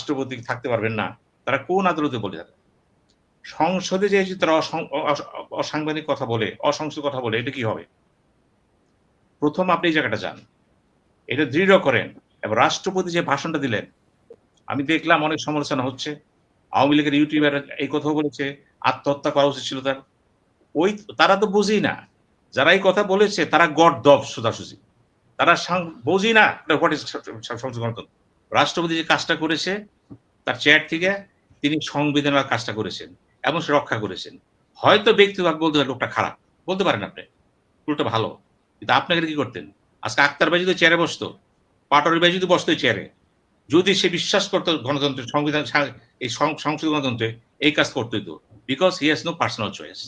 রাষ্ট্রপতি থাকতে পারবেন না, তারা কোন আদালতে বলে? সংসদে যে তারা অসাংবিধানিক কথা বলে, অসংসদ কথা বলে, এটা কি হবে? প্রথম আপনি এই জায়গাটা যান, এটা দৃঢ় করেন। এবং রাষ্ট্রপতি যে ভাষণটা দিলেন, আমি দেখলাম অনেক সমালোচনা হচ্ছে। আওয়ামী লীগের ইউটিউবার এই কথাও বলেছে, আত্মহত্যা করা উচিত ছিল তার। তারা তো বুঝেই না। যারা এই কথা বলেছে তারা গর্দভ সোজাসুজি। তারা বোঝেই না হোয়াট ইজ সংসদ গণতন্ত্র। রাষ্ট্রপতি যে কাজটা করেছে তার চেয়ার থেকে তিনি সংবিধানের কাজটা করেছেন এবং সে রক্ষা করেছেন। হয়তো ব্যক্তিগত বলতে পারেন লোকটা খারাপ। বলতে পারেন আপনি। উল্টো ভালো। কিন্তু আপনাকে কি করতেন? আজকে আক্তার ভাই যদি চেয়ারে বসতো, পাটোয়ারি ভাই যদি বসতো চেয়ারে, যদি সে বিশ্বাস করতো গণতন্ত্রের সংবিধান এই সংসদ গণতন্ত্রে, এই কাজ করতোই তো। Because he has no personal choice.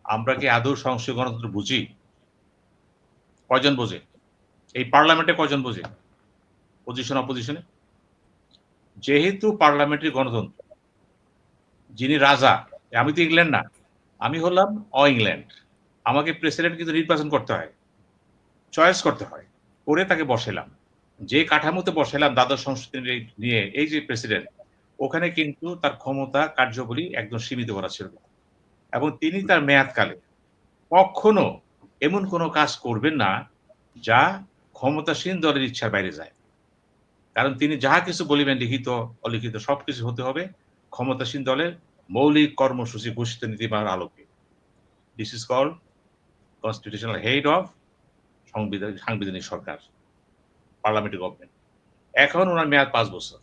আমরা কি আদৌ সংসদীয় গণতন্ত্র বুঝি? কয়জন বোঝে? এই পার্লামেন্টে কয়জন বোঝে? পজিশন অপোজিশনে? যেহেতু পার্লামেন্টারি গণতন্ত্র, যিনি রাজা, আমি তো ইংল্যান্ড না, আমি হলাম ইংল্যান্ড। আমাকে প্রেসিডেন্ট কিন্তু নির্বাচন করতে হয়, চয়েস করতে হয়, করে তাকে বসাইলাম। যে কাঠামোতে বসাইলাম দ্বাদশ সংশোধনী নিয়ে, এই যে প্রেসিডেন্ট, ওখানে কিন্তু তার ক্ষমতা কার্যবলী একদম সীমিত করা ছিল। এবং তিনি তার মেয়াদকালে কখনো এমন কোনো কাজ করবেন না যা ক্ষমতাসীন দলের ইচ্ছার বাইরে যায়। কারণ তিনি যাহা কিছু বলিবেন লিখিত অলিখিত সবকিছু হতে হবে ক্ষমতাসীন দলের মৌলিক কর্মসূচি ঘোষিত নীতিমালার আলোকে। This is called constitutional head of সাংবিধানিক সরকার, পার্লামেন্টারি গভর্নমেন্ট। এখন ওনার মেয়াদ ৫ বছর।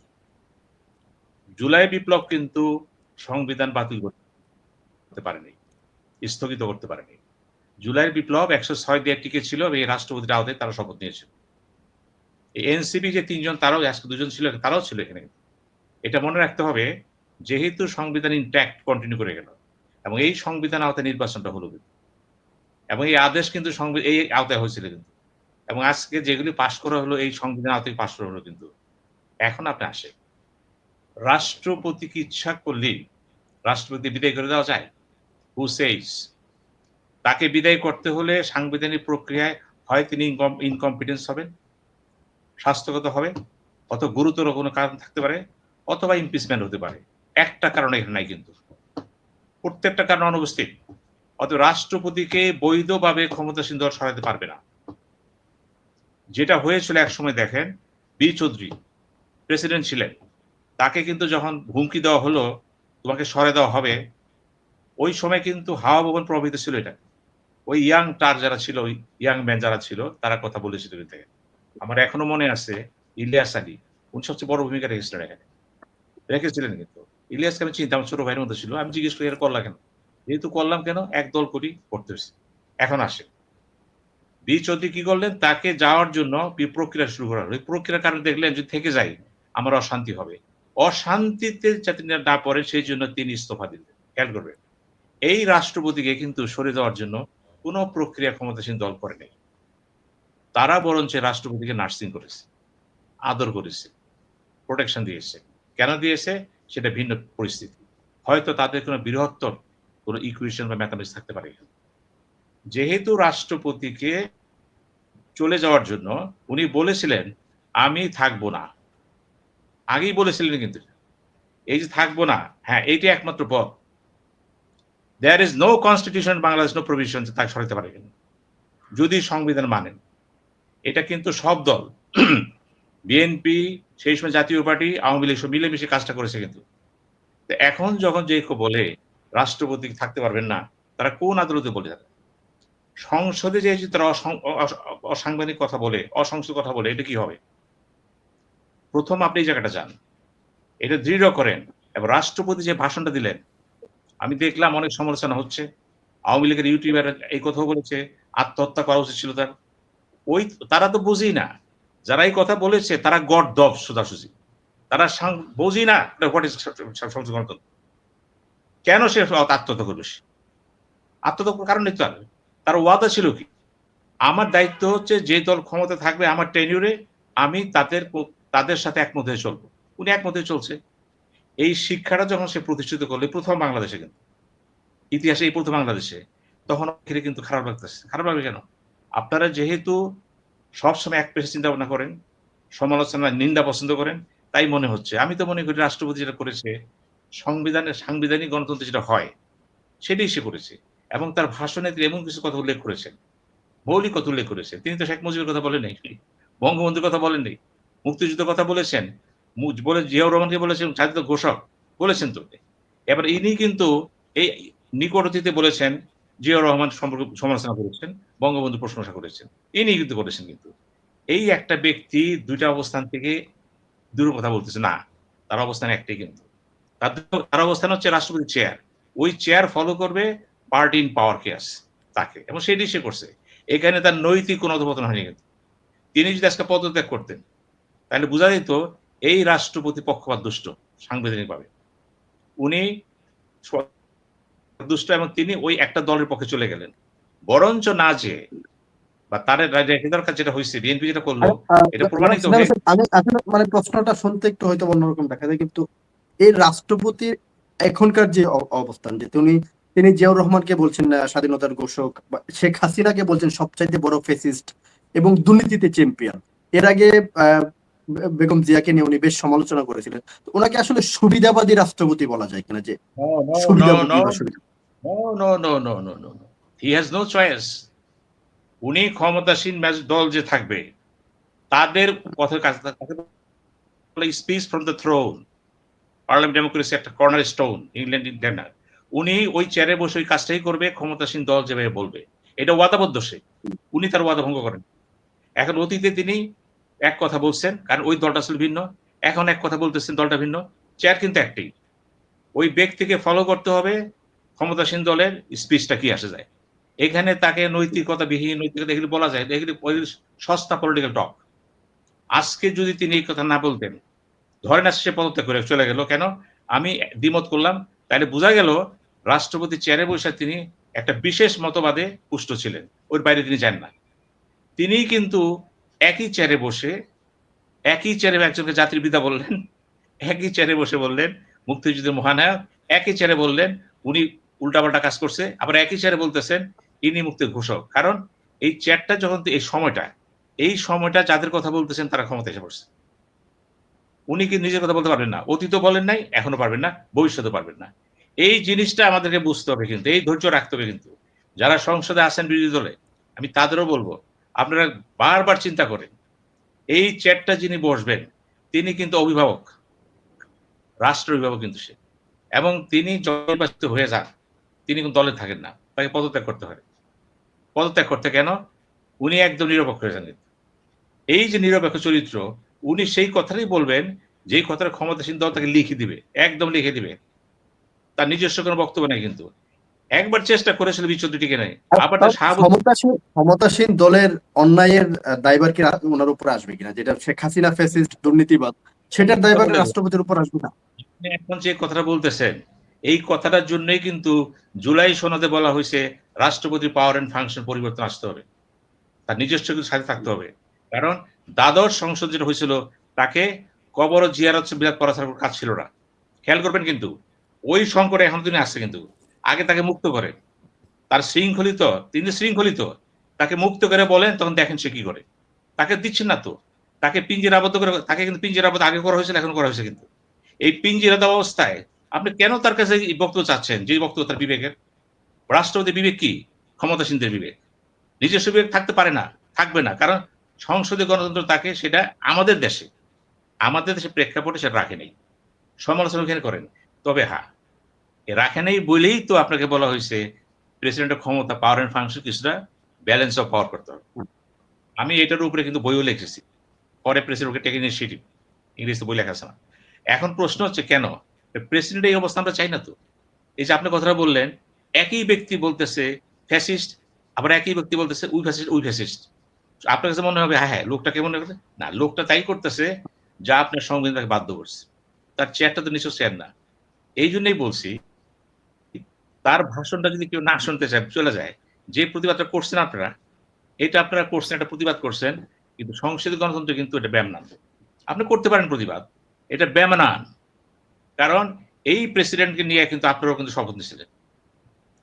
জুলাই বিপ্লব কিন্তু সংবিধান বাতিল করতে পারেনি, স্থগিত করতে পারেনি। জুলাই বিপ্লব ১০৬ দিয়ে টিকে ছিল এবং এই রাষ্ট্রপতির আওতায় তারা শপথ নিয়েছিল। এনসিপি যে ৩ জন, তারাও আজকে ২ জন ছিল, তারাও ছিল এখানে। এটা মনে রাখতে হবে, যেহেতু সংবিধান ইনট্যাক্ট কন্টিনিউ করে গেল এবং এই সংবিধান আওতায় নির্বাচনটা হলো কিন্তু, এবং এই আদেশ কিন্তু এই আওতায় হয়েছিল কিন্তু, এবং আজকে যেগুলি পাশ করা হলো এই সংবিধান আওতায় পাশ করা হলো কিন্তু। এখন আপনি আসে, রাষ্ট্রপতিকে ইচ্ছা করলেই রাষ্ট্রপতি বিদায় করে দেওয়া যায়? হু সেইস? তাকে বিদায় করতে হলে সাংবিধানিক প্রক্রিয়ায় হয় তিনি ইনকম্পিটেন্স হবেন, স্বাস্থ্যগত হবে, অত গুরুতর কোনো কারণ থাকতে পারে, অথবা ইমপিচমেন্ট হতে পারে। একটা কারণ এখানে নাই কিন্তু, প্রত্যেকটা কারণ অনুপস্থিত। অতএব রাষ্ট্রপতিকে বৈধভাবে ক্ষমতাসীন দল সরাতে পারবে না। যেটা হয়েছিল একসময় দেখেন, বি চৌধুরী প্রেসিডেন্ট ছিলেন, তাকে কিন্তু যখন হুমকি দেওয়া হলো তোমাকে সরে দেওয়া হবে, ওই সময় কিন্তু হাওয়া ভবন প্রভাবিত ছিল এটা। ওই ইয়াং টার যারা ছিল, ওই ইয়াং ম্যান যারা ছিল, তারা কথা বলেছিল কিন্তু। আমার এখনো মনে আছে ইলিয়াস আলী, উনি সবচেয়ে বড় ভূমিকা রেখেছিলেন এখানে, রেখেছিলেন কিন্তু। ইলিয়াসকে আমি চিন্তা, আমার ছোট ভাইয়ের মধ্যে ছিল। আমি জিজ্ঞেস করি এর করলা কেন? যেহেতু করলাম কেন, একদল করি করতে হয়েছে। এখন আসে বি চৌধুরী কি করলেন, তাকে যাওয়ার জন্য প্রক্রিয়া শুরু করা হলো। এই প্রক্রিয়ার কারণে দেখলেন যদি থেকে যাই আমার অশান্তি হবে, অশান্তিতে যাতে না পড়ে সেই জন্য তিনি ইস্তফা দিলেন। খেয়াল করবেন, এই রাষ্ট্রপতিকে কিন্তু সরে যাওয়ার জন্য কোন প্রক্রিয়া ক্ষমতাসীন দল করে নেই। তারা বরঞ্চ রাষ্ট্রপতিকে নার্সিং করেছে, আদর করেছে, প্রোটেকশন দিয়েছে। কেন দিয়েছে সেটা ভিন্ন পরিস্থিতি। হয়তো তাদের কোনো বৃহত্তর কোনো ইকুয়েশন বা ম্যাথমেটিক্স থাকতে পারে। যেহেতু রাষ্ট্রপতিকে চলে যাওয়ার জন্য উনি বলেছিলেন আমি থাকবো না, আগেই বলেছিলেন কিন্তু, এই যে থাকবো না, হ্যাঁ এইটা একমাত্র পথ। There is no constitution Bangladesh, no provision তাকে সরাতে পারে কিনা যদি সংবিধান মানেন। এটা কিন্তু সব দল বিএনপি, সেই সময় জাতীয় পার্টি, আওয়ামী লীগ সব মিলেমিশে কাজটা করেছে কিন্তু। এখন যখন যে বলে রাষ্ট্রপতি থাকতে পারবেন না, তারা কোন আদালতে বলে? সংসদে যে তারা অসাংবিধানিক কথা বলে, অসংসদ কথা বলে, এটা কি হবে? প্রথম আপনি এই জায়গাটা যান, এটা দৃঢ় করেন। এবং রাষ্ট্রপতি যে ভাষণটা দিলেন, আমি দেখলাম অনেক সমালোচনা হচ্ছে। আওয়ামী লীগের ইউটিউবার এই কথাও বলেছে, আত্মহত্যা করা উচিত ছিল তার। তারা তো বুঝেই না। যারা এই কথা বলেছে তারা গর্দভ সোজাসুজি। তারা বোঝেই না হোয়াট ইজ সংসদ গণতন্ত্র। কেন সে আত্মহত্যা করবে? আত্মহত্যা করার কারণ নেই তার। তার ওয়াদা ছিল কি? আমার দায়িত্ব হচ্ছে যে দল ক্ষমতা থাকবে আমার টেনিউরে, আমি তাদের সাথে একমত হয়ে চলবো। উনি একমত হয়ে চলছে। এই শিক্ষাটা যখন সে প্রতিষ্ঠিত করলো প্রথম বাংলাদেশে কিন্তু, ইতিহাসে এই প্রথম বাংলাদেশে, তখন ঘিরে কিন্তু খারাপ লাগতেছে। খারাপ লাগবে কেন? আপনারা যেহেতু সবসময় এক পেশে চিন্তা ভাবনা করেন, সমালোচনা নিন্দা পছন্দ করেন, তাই মনে হচ্ছে। আমি তো মনে করি রাষ্ট্রপতি যেটা করেছে সাংবিধানিক গণতন্ত্রে যেটা হয় সেটাই সে করেছে। এবং তার ভাষণে তিনি এমন কিছু কথা উল্লেখ করেছেন, মৌলিক কথা উল্লেখ করেছেন। তিনি তো শেখ মুজিবের কথা বলেন নাই, বঙ্গবন্ধুর কথা বলেন নাই, মুক্তিযুদ্ধের কথা বলেছেন, বলে জিয়াউর রহমানকে বলেছেন স্বাধীনতা ঘোষক বলেছেন তো। এবার ইনি কিন্তু এই নিকট অতীতে বলেছেন জিয়াউর রহমান সম্পর্কে সমালোচনা করেছেন, বঙ্গবন্ধু প্রশংসা করেছেন। ইনি কিন্তু করেছেন কিন্তু। এই একটা ব্যক্তি ২ টা অবস্থান থেকে দূরে কথা বলতেছে না। তার অবস্থান একটাই কিন্তু। তার অবস্থান হচ্ছে রাষ্ট্রপতির চেয়ার। ওই চেয়ার ফলো করবে পার্টি ইন পাওয়ার কে আছে তাকে। এবং সেটাই সে করছে। এখানে তার নৈতিক কোনো অধঃপতন হয়নি কিন্তু। তিনি যদি আজকে পদত্যাগ করতেন, তাহলে বোঝা যেত এই রাষ্ট্রপতি পক্ষপাত দুষ্ট সাংবিধানিকভাবে। উনি স দুষ্ট এবং তিনি ওই একটা দলের পক্ষে চলে গেলেন। বরঞ্চ না যেয়ে বা তার রেখে দেওয়ার কাজ যেটা হইছে, বিএনপি যেটা করল, এটা প্রমাণিত জনাব হয়ে সাহেব, আমি আসলে মানে প্রশ্নটা শুনতে একটু হয়তো অন্যরকম দেখা যায়, কিন্তু এই রাষ্ট্রপতির এখনকার যে অবস্থান, যে তিনি জিয়াউর রহমানকে বলছেন স্বাধীনতার ঘোষক, বা শেখ হাসিনাকে বলছেন সবচাইতে বড় ফেসিস্ট এবং দুর্নীতিতে চ্যাম্পিয়ন। এর আগে আহ, বেগম জিয়াকে নিয়ে উনি বেশ সমালোচনা করেছিলেন। তো ওনাকে আসলে সুবিধাবাদী রাষ্ট্রপতি বলা যায় কিনা, যে নো, নো, নো, সুবিধাভোগী নো, বা সুবিধা? No, no, no, no, no, no, no. He has no choice. উনি ক্ষমতাসীন দল যে থাকবে তাদের পথের কাছে তাকে বলে speech from the thrown. Parliament democracy একটা কর্নার স্টোন ইংল্যান্ড ইন্ডিয়ানার। উনি ওই চেয়ারে বসে ওই কাজটাই করবে ক্ষমতাসীন দল যেভাবে বলবে। এটা ওয়াদাবদ্ধ সে। উনি তার ওয়াদা ভঙ্গ করেন। এখন অতীতে তিনি এক কথা বলছেন, কারণ ওই দলটা আসলে ভিন্ন। এখন এক কথা বলতেছেন, দলটা ভিন্ন। চেয়ার কিন্তু একটাই। ওই ব্যক্তিকে ফলো করতে হবে ক্ষমতাসীন দলের স্পিচটা কি আসে যায়। এখানে তাকে নৈতিকতাবিহীন, নৈতিকতা এগুলো বলা যায়, এগুলো সস্তা পলিটিক্যাল টক। আজকে যদি তিনি এই কথা না বলতেন, ধরেন আজ সে পদত্যাগ করে চলে গেল, কেন আমি দ্বিমত করলাম, তাহলে বোঝা গেল রাষ্ট্রপতি চেয়ারে বসে তিনি একটা বিশেষ মতবাদে পুষ্ট ছিলেন, ওর বাইরে তিনি যান না। তিনি কিন্তু একই চেয়ারে বসে একই চেয়ারে একজনকে জাতির পিতা বললেন, একই চেয়ারে বসে বললেন মুক্তিযুদ্ধের মহানায়ক, একই চেয়ারে বললেন উনি উল্টাপাল্টা কাজ করছে, আবার একই চেয়ারে বলতেছেন ইনি মুক্তির ঘোষক। কারণ এই চেয়ারটা যখন এই সময়টা যাদের কথা বলতেছেন তারা ক্ষমতা এসে পড়ছে। উনি কি নিজের কথা বলতে পারবেন না? অতীতও বলেন নাই, এখনো পারবেন না, ভবিষ্যতেও পারবেন না। এই জিনিসটা আমাদেরকে বুঝতে হবে কিন্তু। এই ধৈর্য রাখতে হবে কিন্তু। যারা সংসদে আছেন বিরোধী দলে, আমি তাদেরও বলব, আপনারা বারবার চিন্তা করেন। এই চেয়ারটা যিনি বসবেন, তিনি কিন্তু অভিভাবক, রাষ্ট্র অভিভাবক কিন্তু সে। এবং তিনি নির্বাচিত হয়ে যান, তিনি কিন্তু দলে থাকেন না। তাকে পদত্যাগ করতে হয়। পদত্যাগ করতে কেন? উনি একদম নিরপেক্ষ হয়ে যান কিন্তু। এই যে নিরপেক্ষ চরিত্র, উনি সেই কথাটাই বলবেন যেই কথাটা ক্ষমতাসীন দল তাকে লিখে দিবে। একদম লিখে দিবে। তার নিজস্ব কোনো বক্তব্য নাই কিন্তু। একবার চেষ্টা করেছিল বিচ্ছেদ টিকে নাই। আর আবার তাও তার শাহাবুদ্দিন ক্ষমতাসীন দলের অন্যায়ের দায়ভার কি ওনার উপর আসবে কিনা, যেটা শেখ হাসিনা ফ্যাসিস্ট দুর্নীতিবাদ, সেটার দায়ভার বলে গেল। রাষ্ট্রপতির উপর আসবে না? আপনি এখন যে কথাটা বলতেছেন, এই কথাটার জন্যই কিন্তু জুলাই সনদে বলা হয়েছে রাষ্ট্রপতির পাওয়ার অ্যান্ড ফাংশন পরিবর্তন আসতে হবে। তার নিজস্ব কিছু সাথে থাকতে হবে। কারণ দ্বাদশ সংসদ যেটা হয়েছিল, তাকে কবর ও জিয়ারত বিরাট করা ছাড়া কোনো কাজ ছিল না। খেয়াল করবেন কিন্তু। ওই সংকটে এখন তিনি আসছে কিন্তু। আগে তাকে মুক্ত করেন। তার শৃঙ্খলিত, তিনি শৃঙ্খলিত। তাকে মুক্ত করে বলেন, তখন দেখেন সে কি করে। তাকে দিচ্ছেন না তো। তাকে পিঞ্জিরাবদ্ধ করে, তাকে কিন্তু পিঞ্জিরাবদ্ধ আগে করা হয়েছিল, এখন করা হয়েছে কিন্তু। এই পিঞ্জিরা দেওয়া অবস্থায় আপনি কেন তার কাছে এই বক্তব্য চাচ্ছেন, যে বক্তব্য তার বিবেকের? রাষ্ট্রপতির বিবেক কি? ক্ষমতাসীনদের বিবেক। নিজস্ব বিবেক থাকতে পারে না, থাকবে না। কারণ সংসদীয় গণতন্ত্র তাকে সেটা আমাদের দেশের প্রেক্ষাপটে সেটা রাখে নাই। সমালোচনা এখানে করেন। তবে হ্যাঁ, রাখে নাই বলেই তো আপনাকে বলা হয়েছে প্রেসিডেন্টের ক্ষমতা, পাওয়ার অ্যান্ড ফাংশন কিছুটা ব্যালেন্স অফ পাওয়ার করতে হবে। আমি এটার উপরে কিন্তু বইও লিখেছি। পরে প্রেসিডেন্টকে টেক ইনিশিয়েটিভ, ইংরেজিতে বই লেখা আছে আমার। এখন প্রশ্ন হচ্ছে কেন? প্রেসিডেন্ট এই অবস্থা আমরা চাই না তো। এই যে আপনি কথাটা বললেন, একই ব্যক্তি বলতেছে ফ্যাসিস্ট, আবার একই ব্যক্তি বলতেছে উই ফ্যাসিস্ট, উই ফ্যাসিস্ট। আপনার কাছে মনে হবে হ্যাঁ, হ্যাঁ, লোকটা কেমন করছে? না, লোকটা তাই করতেছে যা আপনার সংবিধান তাকে বাধ্য করছে। তার চেয়ারটা তো নিছক চেয়ার না। এইজন্যই বলছি, তার ভাষণটা যদি কেউ না শুনতে চায়, চলে যায়। যে প্রতিবাদটা করছেন আপনারা, এটা আপনারা করছেন, একটা প্রতিবাদ করছেন। কিন্তু সংসদীয় গণতন্ত্রে কিন্তু এটা বেমানান। আপনি করতে পারেন প্রতিবাদ। এটা বেমানান। কারণ এই প্রেসিডেন্টকে নিয়ে কিন্তু আপনারাও কিন্তু শপথ নিছিলেন।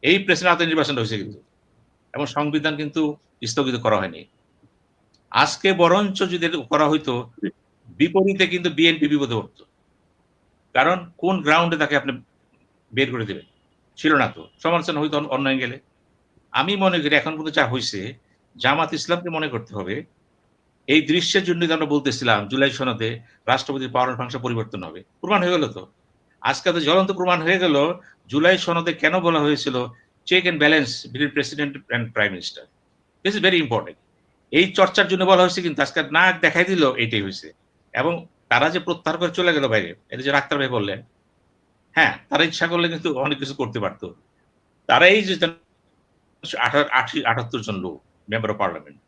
এই প্রেসিডেন্ট হাতে নির্বাচনটা হয়েছে কিন্তু। এবং সংবিধান কিন্তু স্থগিত করা হয়নি। আজকে বরঞ্চ যদি এটা করা হইতো, বিপরীতে কিন্তু বিএনপি বিপদে পড়তো। কারণ কোন গ্রাউন্ডে তাকে আপনি বের করে দেবেন? ছিল না তো। সমালোচনা হইতো অন্য অ্যাঙ্গেলে। আমি মনে করি এখন পর্যন্ত যা হইছে, জামাত ইসলামকে মনে করতে হবে, এই দৃশ্যের জন্যই তো আমরা বলতেছিলাম জুলাই সনদে রাষ্ট্রপতির পাওয়ার ভাঙসা পরিবর্তন হবে। প্রমাণ হয়ে গেল তো। আজকে তো জ্বলন্ত প্রমাণ হয়ে গেল জুলাই সনদে কেন বলা হয়েছিল check and balance between president and prime minister. This is very important. এই চর্চার জন্য বলা হয়েছে কিন্তু আজকে নাক দেখাই দিল এইটাই হইছে। এবং তারা যে প্রত্যাহার করে চলে গেল বাইরে, এটা যে ডাক্তার ভাই বললেন, হ্যাঁ, তারা ইচ্ছা করলে কিন্তু অনেক কিছু করতে পারত। তারা এই যে 78 জন লোক মেম্বার অফ পার্লামেন্ট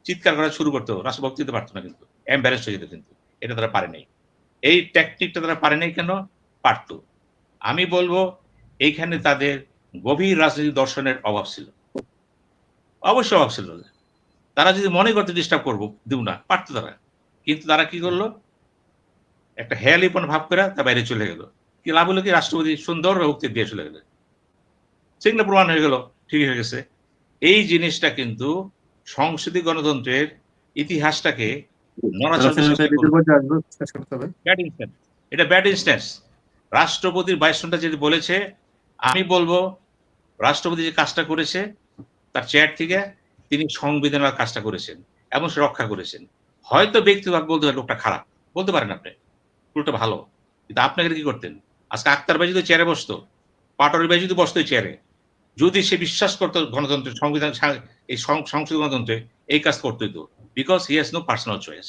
চিৎকার করা শুরু করতো, রাষ্ট্রপতি দিতে পারতো না কিন্তু। এম্বারেসড হয়ে যেত কিন্তু। এটা তারা পারে নাই। এই ট্যাকটিকটা তারা পারে নাই কেন? পারত। আমি বলব এইখানে তাদের গভীর রাজনৈতিক দর্শনের অভাব ছিল। অবশ্যই অভাব ছিল। তারা যদি মনে করতে ডিস্টার্ব করব, দিব না, পারত তারা। কিন্তু তারা কি করলো? একটা হেয়ালিপন ভাব করে তা বাইরে চলে গেল। কি লাভ হলো কি? রাষ্ট্রপতি সুন্দর বক্তৃতা দিয়ে চলে গেল। সেগুলো প্রমাণ হয়ে গেল, ঠিক হয়ে গেছে। এই জিনিসটা কিন্তু সংসদীয় গণতন্ত্রের ইতিহাসটাকে নড়াচড়া চেষ্টা করবে। শেষ করতে হবে। Bad instance. এটা ব্যাড ইনস্ট্যান্স। রাষ্ট্রপতির ভাইসরনটা যদি বলেছে, আমি বলব রাষ্ট্রপতি যে কাজটা করেছে তার চেয়ার থেকে তিনি সংবিধানের কাজটা করেছেন এবং সে রক্ষা করেছেন। হয়তো ব্যক্তিগত বলতে পারেন লোকটা খারাপ। বলতে পারেন আপনি। উল্টো ভালো। কিন্তু আপনাকে কি করতেন? আজকে আক্তার ভাই যদি চেয়ারে বসতো, পাটোয়ারি ভাই যদি বসতো এই চেয়ারে, যদি সে বিশ্বাস করতো গণতন্ত্রের সংবিধান এই সংসদীয় গণতন্ত্রে, এই কাজ করতই তো। Because he has no personal choice.